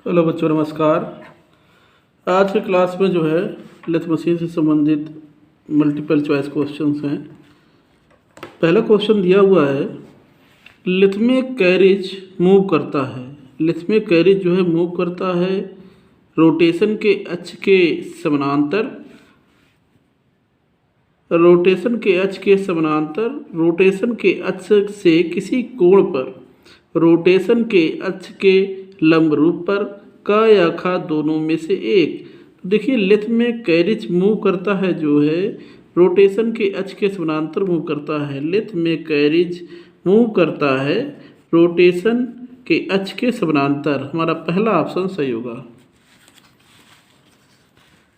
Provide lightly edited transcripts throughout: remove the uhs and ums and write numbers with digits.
Hello बच्चों, नमस्कार। आज के क्लास में जो है लेथ मशीन से संबंधित मल्टीपल चॉइस क्वेश्चंस हैं। पहला क्वेश्चन दिया हुआ है, लेथ में कैरिज मूव करता है। लेथ में कैरिज जो है मूव करता है रोटेशन के अक्ष के समानांतर, रोटेशन के अक्ष से किसी कोण पर, रोटेशन के अक्ष के लंब रूप पर, का या खा दोनों में से एक। तो देखिए, लेथ में कैरिज मूव करता है जो है रोटेशन के अक्ष के समानांतर मूव करता है। लेथ में कैरिज मूव करता है रोटेशन के अक्ष के समानांतर। हमारा पहला ऑप्शन सही होगा।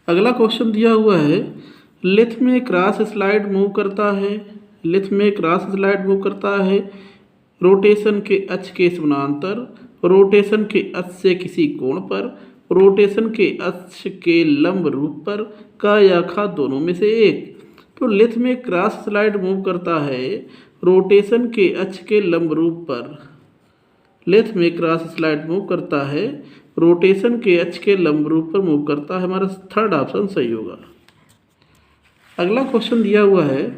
अगला क्वेश्चन दिया हुआ है, लेथ में क्रॉस स्लाइड मूव करता है। लेथ में क्रॉस स्लाइड मूव करता है रोटेशन के अक्ष के समानांतर, रोटेशन के अक्ष से किसी कोण पर, रोटेशन के अक्ष के लंब रूप पर, का या खा दोनों में से एक। तो लेथ में क्रॉस स्लाइड मूव करता है रोटेशन के अक्ष के लंब रूप पर। लेथ में क्रॉस स्लाइड मूव करता है रोटेशन के अक्ष के लंब रूप पर मूव करता है। हमारा थर्ड ऑप्शन सही होगा। अगला क्वेश्चन दिया हुआ है,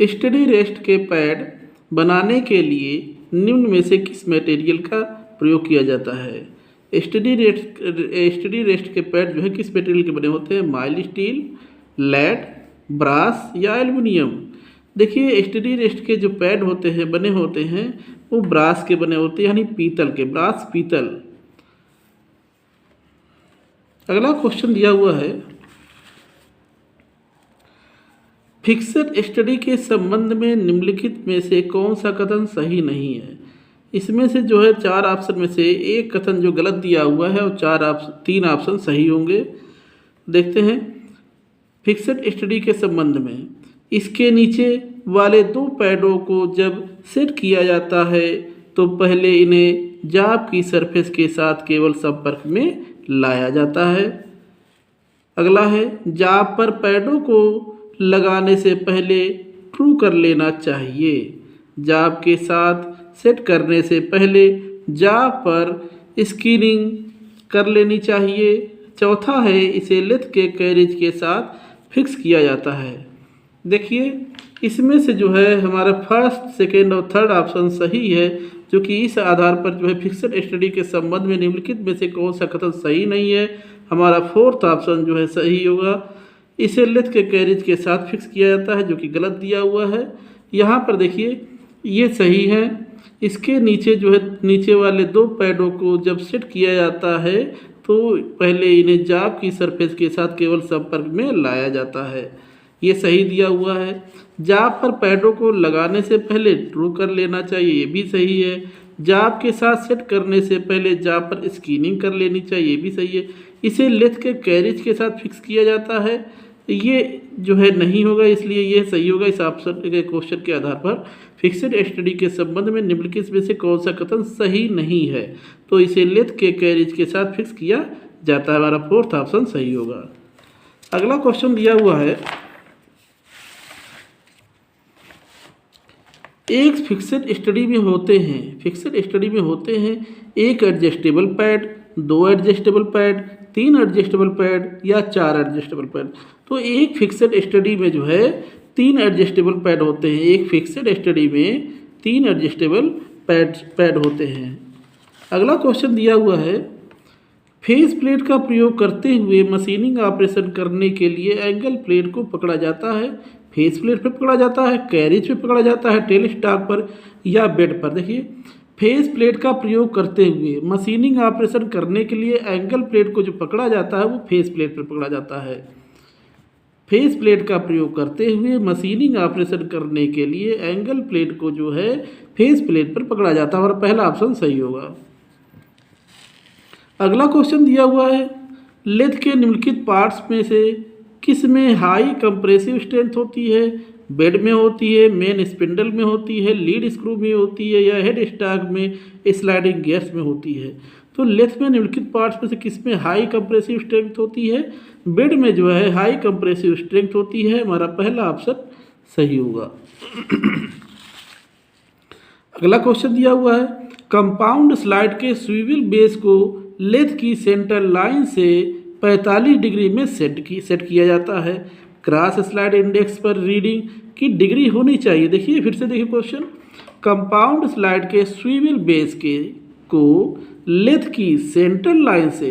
स्टडी रेस्ट के पैड बनाने के लिए निम्न में से किस मटेरियल का प्रयोग किया जाता है। स्टडी रेस्ट के पैड जो है किस मटेरियल के बने होते हैं? माइल्ड स्टील, लेड, ब्रास या एल्युमिनियम। देखिए, स्टडी रेस्ट के जो पैड होते हैं, बने होते हैं, वो ब्रास के बने होते हैं, यानी पीतल के, ब्रास पीतल। अगला क्वेश्चन दिया हुआ है, फिक्स्ड स्टडी के संबंध में निम्नलिखित में से कौन सा कथन सही नहीं है। इसमें से जो है चार ऑप्शन में से एक कथन जो गलत दिया हुआ है और तीन ऑप्शन सही होंगे। देखते हैं। फिक्स्ड स्टडी के संबंध में, इसके नीचे वाले दो पैडों को जब सेट किया जाता है तो पहले इन्हें जाब की सरफेस के साथ केवल संपर्क में लाया जाता है। अगला है, जाब पर पैडों को लगाने से पहले ट्रू कर लेना चाहिए। जाब के साथ सेट करने से पहले जाब पर स्क्रीनिंग कर लेनी चाहिए। चौथा है, इसे लेथ के कैरिज के साथ फिक्स किया जाता है। देखिए, इसमें से जो है हमारा फर्स्ट, सेकेंड और थर्ड ऑप्शन सही है, जो कि इस आधार पर जो है फिक्स्ड स्टडी के संबंध में निम्नलिखित में से कौन सा कथन सही नहीं है। हमारा फोर्थ ऑप्शन जो है सही होगा। इसे लेथ के कैरिज के साथ फिक्स किया जाता है, जो कि गलत दिया हुआ है। यहाँ पर देखिए, ये सही है। इसके नीचे जो है, नीचे वाले दो पैडों को जब सेट किया जाता है तो पहले इन्हें जाब की सरफेस के साथ केवल संपर्क में लाया जाता है। ये सही दिया हुआ है। जाब पर पैडों को लगाने से पहले ट्रू कर लेना चाहिए, ये भी सही है। जाब के साथ सेट करने से पहले जाब पर स्क्रीनिंग कर लेनी चाहिए, ये भी सही है। इसे लेथ के कैरिज के साथ फिक्स किया जाता है, ये जो है नहीं होगा, इसलिए ये सही होगा। इस ऑप्शन के क्वेश्चन के आधार पर फिक्स्ड स्टडी के संबंध में निम्नलिखित में से कौन सा कथन सही नहीं है, तो इसे लेथ के कैरिज के साथ फिक्स किया जाता है। हमारा फोर्थ ऑप्शन सही होगा। अगला क्वेश्चन दिया हुआ है, एक फिक्स्ड स्टडी में होते हैं एक एडजस्टेबल पैड, दो एडजस्टेबल पैड, तीन एडजस्टेबल पैड या चार एडजस्टेबल पैड। तो एक फिक्स्ड स्टडी में जो है तीन एडजस्टेबल पैड होते हैं। एक फिक्स्ड स्टडी में तीन एडजस्टेबल पैड होते हैं। अगला क्वेश्चन दिया हुआ है, फेस प्लेट का प्रयोग करते हुए मशीनिंग ऑपरेशन करने के लिए एंगल प्लेट को पकड़ा जाता है। फेस प्लेट पर पकड़ा जाता है, कैरिज पे पकड़ा जाता है, टेल स्टॉक पर या बेड पर। देखिए, फेस प्लेट का प्रयोग करते हुए मशीनिंग ऑपरेशन करने के लिए एंगल प्लेट को जो पकड़ा जाता है वो फेस प्लेट पर पकड़ा जाता है। फेस प्लेट का प्रयोग करते हुए मशीनिंग ऑपरेशन करने के लिए एंगल प्लेट को जो है फेस प्लेट पर पकड़ा जाता है। और पहला ऑप्शन सही होगा। अगला क्वेश्चन दिया हुआ है, लेथ के निम्नलिखित पार्ट्स में से किस में हाई कंप्रेसिव स्ट्रेंथ होती है? बेड में होती है, मेन स्पिंडल में होती है, लीड स्क्रू में होती है या हेड स्टॉक में स्लाइडिंग गियर्स में होती है। तो लेथ में निम्नलिखित पार्ट्स में से किस में हाई कंप्रेसिव स्ट्रेंथ होती है? बेड में जो है हाई कंप्रेसिव स्ट्रेंथ होती है। हमारा पहला ऑप्शन सही होगा। अगला क्वेश्चन दिया हुआ है, कंपाउंड स्लाइड के स्विvel बेस को लेथ की सेंटर लाइन से 45 डिग्री में सेट किया जाता है। क्रॉस स्लाइड इंडेक्स पर रीडिंग की डिग्री होनी चाहिए। देखिए फिर से देखिए क्वेश्चन, कंपाउंड स्लाइड के स्विvel बेस को लेथ की सेंटर लाइन से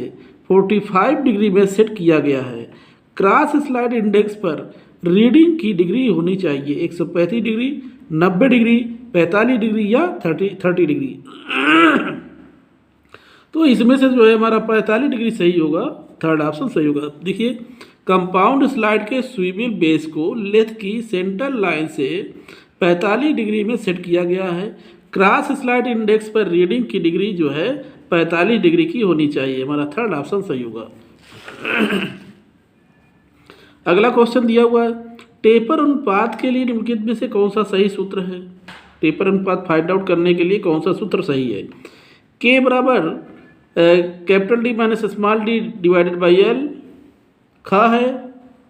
45 डिग्री में सेट किया गया है। क्रॉस स्लाइड इंडेक्स पर रीडिंग की डिग्री होनी चाहिए 135 डिग्री, 90 डिग्री, 45 डिग्री या 30 डिग्री। तो इसमें से जो है हमारा 45 डिग्री सही होगा, थर्ड ऑप्शन सही होगा। देखिए कंपाउंड स्लाइड के स्विvel बेस को लेथ की सेंटर लाइन से 45 डिग्री में सेट किया गया है। क्रॉस स्लाइड इंडेक्स पर रीडिंग की डिग्री जो है 45 डिग्री की होनी चाहिए, हमारा थर्ड ऑप्शन सही होगा। अगला क्वेश्चन दिया हुआ है, टेपर अनुपात के लिए निम्नलिखित में से कौन सा सही सूत्र है। टेपर अनुपात फाइंड आउट करने के लिए कौन सा सूत्र सही है। के बराबर capital D minus small D divided by L. खा है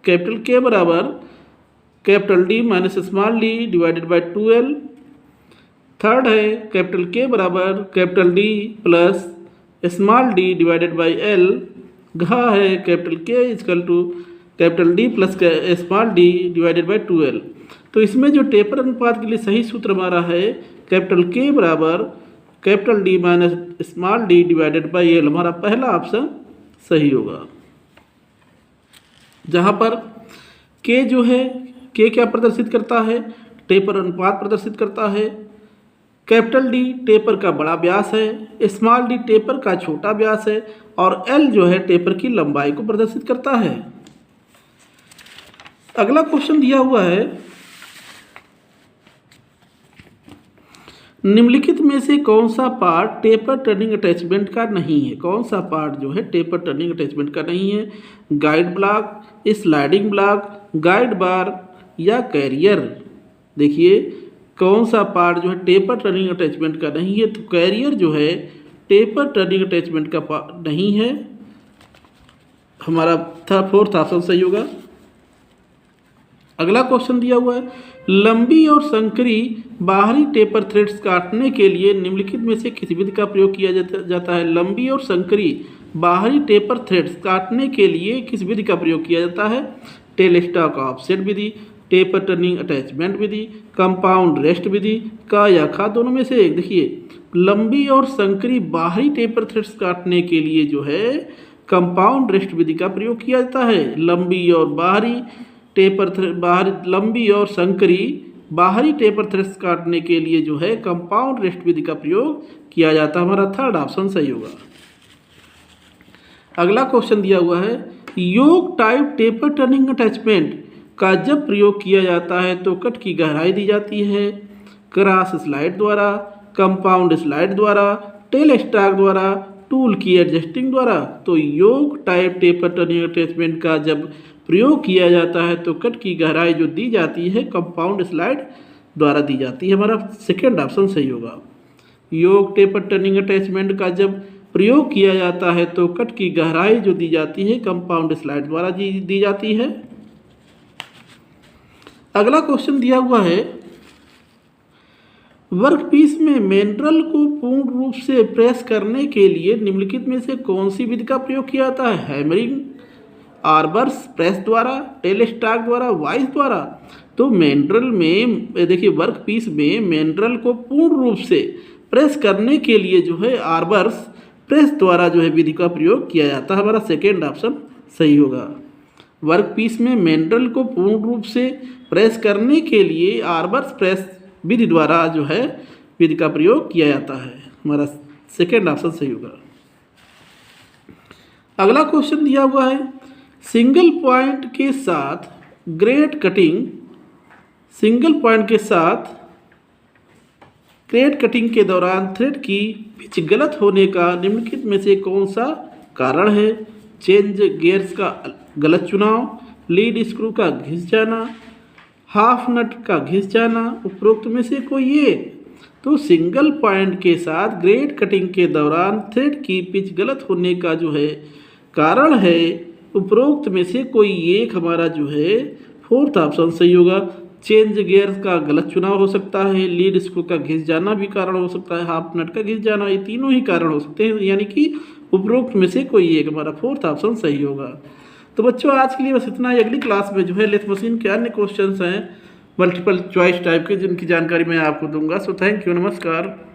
कैपिटल के बराबर capital D minus small D divided by 2l। Third है कैपिटल के बराबर capital D plus small D divided by L. घा है capital K equal to capital D plus small D divided by 2l। तो इसमें जो taper अनुपात के लिए सही सूत्र हमारा है कैपिटल के बराबर capital D minus small D divided by L, हमारा पहला ऑप्शन सही होगा। जहाँ पर के जो है के क्या प्रदर्शित करता है, टेपर अनुपात प्रदर्शित करता है। कैपिटल डी टेपर का बड़ा व्यास है, स्मॉल डी टेपर का छोटा व्यास है और एल जो है टेपर की लंबाई को प्रदर्शित करता है। अगला क्वेश्चन दिया हुआ है, निम्नलिखित में से कौन सा पार्ट टेपर टर्निंग अटैचमेंट का नहीं है। कौन सा पार्ट जो है टेपर टर्निंग अटैचमेंट का नहीं है। Guide block, sliding block, guide bar या कैरियर। देखिए कौन सा पार्ट जो है टेपर टर्निंग अटैचमेंट का नहीं है, तो कैरियर जो है टेपर टर्निंग अटैचमेंट का पार्ट नहीं है, हमारा फोर्थ ऑप्शन सही होगा। अगला क्वेश्चन दिया हुआ है, लंबी और संकरी बाहरी टेपर थ्रेड्स काटने के लिए निम्नलिखित में से किस विधि का प्रयोग किया जाता है। लंबी और संकरी बाहरी टेपर थ्रेड्स काटने के लिए किस विधि का प्रयोग किया जाता है। टेल स्टॉक ऑफसेट विधि, टेपर टर्निंग अटैचमेंट विधि, कंपाउंड रेस्ट विधि, का या खा, दोनों में से एक। देखिए लंबी और संकरी बाहरी टेपर थ्रेड्स काटने के लिए जो है कंपाउंड रेस्ट विधि का प्रयोग किया जाता है। लंबी और बाहरी लंबी और संकरी बाहरी टेपर थ्रेड्स काटने के लिए जो है कंपाउंड रेस्ट विधि का प्रयोग किया जाता है, हमारा थर्ड ऑप्शन सही होगा। अगला क्वेश्चन दिया हुआ है, योक टाइप टेपर टर्निंग अटैचमेंट का जब प्रयोग किया जाता है तो कट की गहराई दी जाती है। क्रॉस स्लाइड द्वारा, कंपाउंड स्लाइड द्वारा, टेल स्टॉक द्वारा, टूल की एडजस्टिंग द्वारा। तो योक टाइप टेपर टर्निंग अटैचमेंट का जब प्रयोग किया जाता है तो कट की गहराई जो दी जाती है कंपाउंड स्लाइड द्वारा दी जाती है, हमारा सेकेंड ऑप्शन सही होगा। योक टेपर टर्निंग अटैचमेंट का जब प्रयोग किया जाता है तो कट की गहराई जो दी जाती है कंपाउंड स्लाइड द्वारा दी जाती है। अगला क्वेश्चन दिया हुआ है, वर्कपीस में मेंड्रल को पूर्ण रूप से प्रेस करने के लिए निम्नलिखित में से कौन सी विधि का प्रयोग किया जाता है। हैमरिंग, आर्बर्स प्रेस द्वारा, टेल स्टॉक द्वारा, वाइस द्वारा। तो मेंड्रल में देखिए वर्कपीस में मेंड्रल को पूर्ण रूप से प्रेस करने के लिए जो है आर्बर्स प्रेस द्वारा जो है विधि का प्रयोग किया जाता है, हमारा सेकेंड ऑप्शन सही होगा। वर्कपीस में मेंड्रल को पूर्ण रूप से प्रेस करने के लिए आर्बर्स प्रेस विधि द्वारा जो है विधि का प्रयोग किया जाता है, हमारा सेकेंड ऑप्शन सही होगा। अगला क्वेश्चन दिया हुआ है, सिंगल पॉइंट के साथ ग्रेड कटिंग, सिंगल पॉइंट के साथ ग्रेड कटिंग के दौरान थ्रेड की पिच गलत होने का निम्नलिखित में से कौन सा कारण है। चेंज गियर्स का गलत चुनाव, लीड स्क्रू का घिस जाना, हाफ नट का घिस जाना, उपरोक्त में से कोई एक। तो सिंगल पॉइंट के साथ ग्रेड कटिंग के दौरान थ्रेड की पिच गलत होने का जो है कारण है उपरोक्त में से कोई एक, हमारा जो है फोर्थ ऑप्शन सही होगा। चेंज गियर का गलत चुनाव हो सकता है, लीड स्क्रू का घिस जाना भी कारण हो सकता है, हाफ नट का घिस जाना, ये तीनों ही कारण हो सकते हैं, यानी कि उपरोक्त में से कोई एक हमारा फोर्थ ऑप्शन सही होगा। तो बच्चों आज के लिए बस इतना ही। अगली क्लास में जो है लेथ मशीन के अन्य क्वेश्चंस हैं मल्टीपल चॉइस टाइप के, जिनकी जानकारी मैं आपको दूंगा। सो थैंक यू, नमस्कार।